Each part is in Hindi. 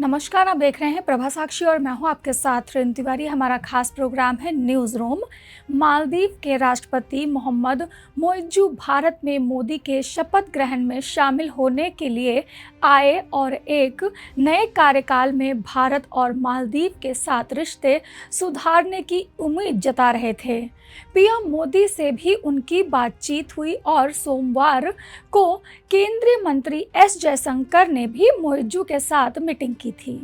नमस्कार, आप देख रहे हैं प्रभा साक्षी और मैं हूं आपके साथ रेणु तिवारी। हमारा खास प्रोग्राम है न्यूज़ रूम। मालदीव के राष्ट्रपति मोहम्मद मोइज्जू भारत में मोदी के शपथ ग्रहण में शामिल होने के लिए आए और एक नए कार्यकाल में भारत और मालदीव के साथ रिश्ते सुधारने की उम्मीद जता रहे थे। पीएम मोदी से भी उनकी बातचीत हुई और सोमवार को केंद्रीय मंत्री एस जयशंकर ने भी मोइज्जू के साथ मीटिंग की थी।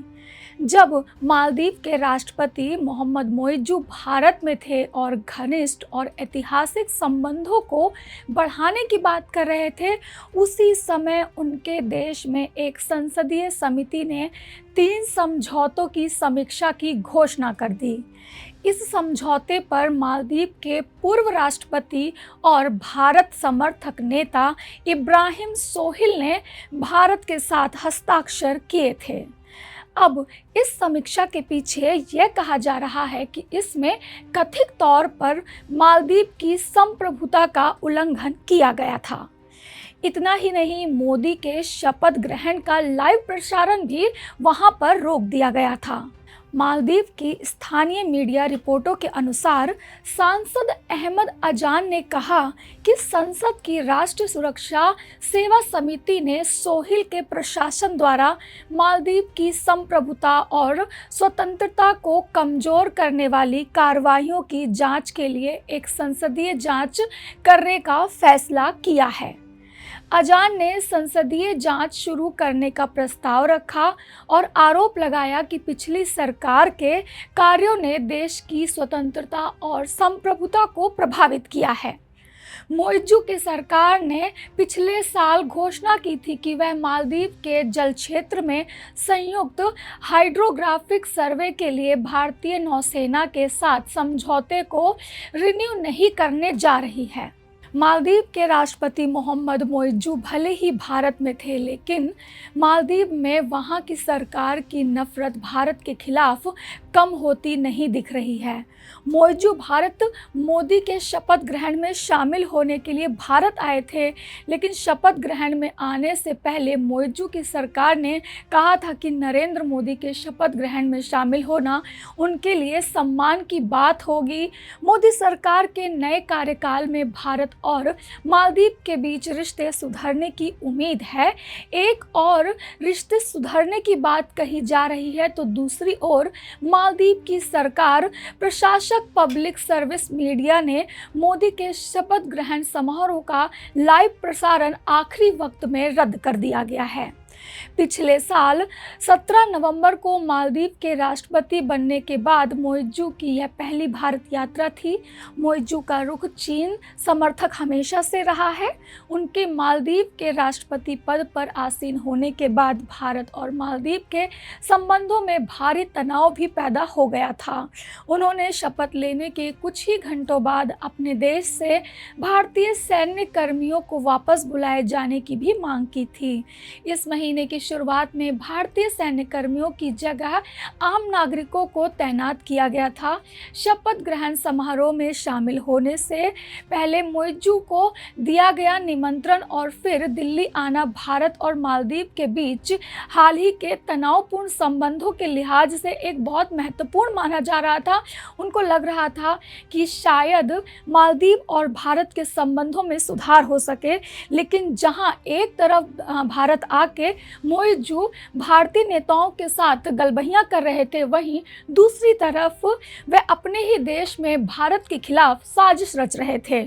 जब मालदीव के राष्ट्रपति मोहम्मद मोइज्जू भारत में थे और घनिष्ठ और ऐतिहासिक संबंधों को बढ़ाने की बात कर रहे थे, उसी समय उनके देश में एक संसदीय समिति ने 3 समझौतों की समीक्षा की घोषणा कर दी। इस समझौते पर मालदीव के पूर्व राष्ट्रपति और भारत समर्थक नेता इब्राहिम सोहिल ने भारत के साथ हस्ताक्षर किए थे। अब इस समीक्षा के पीछे यह कहा जा रहा है कि इसमें कथित तौर पर मालदीव की संप्रभुता का उल्लंघन किया गया था। इतना ही नहीं, मोदी के शपथ ग्रहण का लाइव प्रसारण भी वहां पर रोक दिया गया था। मालदीव की स्थानीय मीडिया रिपोर्टों के अनुसार सांसद अहमद अजान ने कहा कि संसद की राष्ट्रीय सुरक्षा सेवा समिति ने सोहिल के प्रशासन द्वारा मालदीव की संप्रभुता और स्वतंत्रता को कमजोर करने वाली कार्रवाइयों की जांच के लिए एक संसदीय जांच करने का फैसला किया है। अजान ने संसदीय जांच शुरू करने का प्रस्ताव रखा और आरोप लगाया कि पिछली सरकार के कार्यों ने देश की स्वतंत्रता और संप्रभुता को प्रभावित किया है। मोइज्जू की सरकार ने पिछले साल घोषणा की थी कि वह मालदीव के जल क्षेत्र में संयुक्त हाइड्रोग्राफिक सर्वे के लिए भारतीय नौसेना के साथ समझौते को रिन्यू नहीं करने जा रही है। मालदीव के राष्ट्रपति मोहम्मद मोइज्जू भले ही भारत में थे, लेकिन मालदीव में वहां की सरकार की नफरत भारत के खिलाफ कम होती नहीं दिख रही है। मोइज्जू भारत मोदी के शपथ ग्रहण में शामिल होने के लिए भारत आए थे, लेकिन शपथ ग्रहण में आने से पहले मोइज्जू की सरकार ने कहा था कि नरेंद्र मोदी के शपथ ग्रहण में शामिल होना उनके लिए सम्मान की बात होगी। मोदी सरकार के नए कार्यकाल में भारत और मालदीव के बीच रिश्ते सुधरने की उम्मीद है। एक और रिश्ते सुधरने की बात कही जा रही है, तो दूसरी ओर मालदीव की सरकार प्रशासक पब्लिक सर्विस मीडिया ने मोदी के शपथ ग्रहण समारोह का लाइव प्रसारण आखिरी वक्त में रद्द कर दिया गया है। पिछले साल 17 नवंबर को मालदीव के राष्ट्रपति बनने के बाद मोइज्जू की यह पहली भारत यात्रा थी। मोइज्जू का रुख चीन समर्थक हमेशा से रहा है। उनके मालदीव के राष्ट्रपति पद पर आसीन होने के बाद भारत और मालदीव के संबंधों में भारी तनाव भी पैदा हो गया था। उन्होंने शपथ लेने के कुछ ही घंटों बाद अपने देश से भारतीय सैन्य कर्मियों को वापस बुलाए जाने की भी मांग की थी। इस महीने की शुरुआत में भारतीय सैन्य कर्मियों की जगह आम नागरिकों को तैनात किया गया था। शपथ ग्रहण समारोह में शामिल होने से पहले मोइज्जू को दिया गया निमंत्रण और फिर दिल्ली आना भारत और मालदीव के बीच हाल ही के तनावपूर्ण संबंधों के लिहाज से एक बहुत महत्वपूर्ण माना जा रहा था। उनको लग रहा था कि शायद मालदीव और भारत के संबंधों में सुधार हो सके, लेकिन जहां एक तरफ भारत आके मोइज्जू भारतीय नेताओं के साथ गलबहियां कर रहे थे, वहीं दूसरी तरफ वे अपने ही देश में भारत के खिलाफ साजिश रच रहे थे।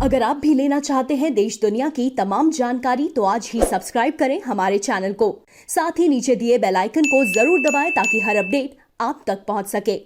अगर आप भी लेना चाहते हैं देश दुनिया की तमाम जानकारी, तो आज ही सब्सक्राइब करें हमारे चैनल को। साथ ही नीचे दिए बेल आइकन को जरूर दबाएं ताकि हर अपडेट आप तक पहुंच सके।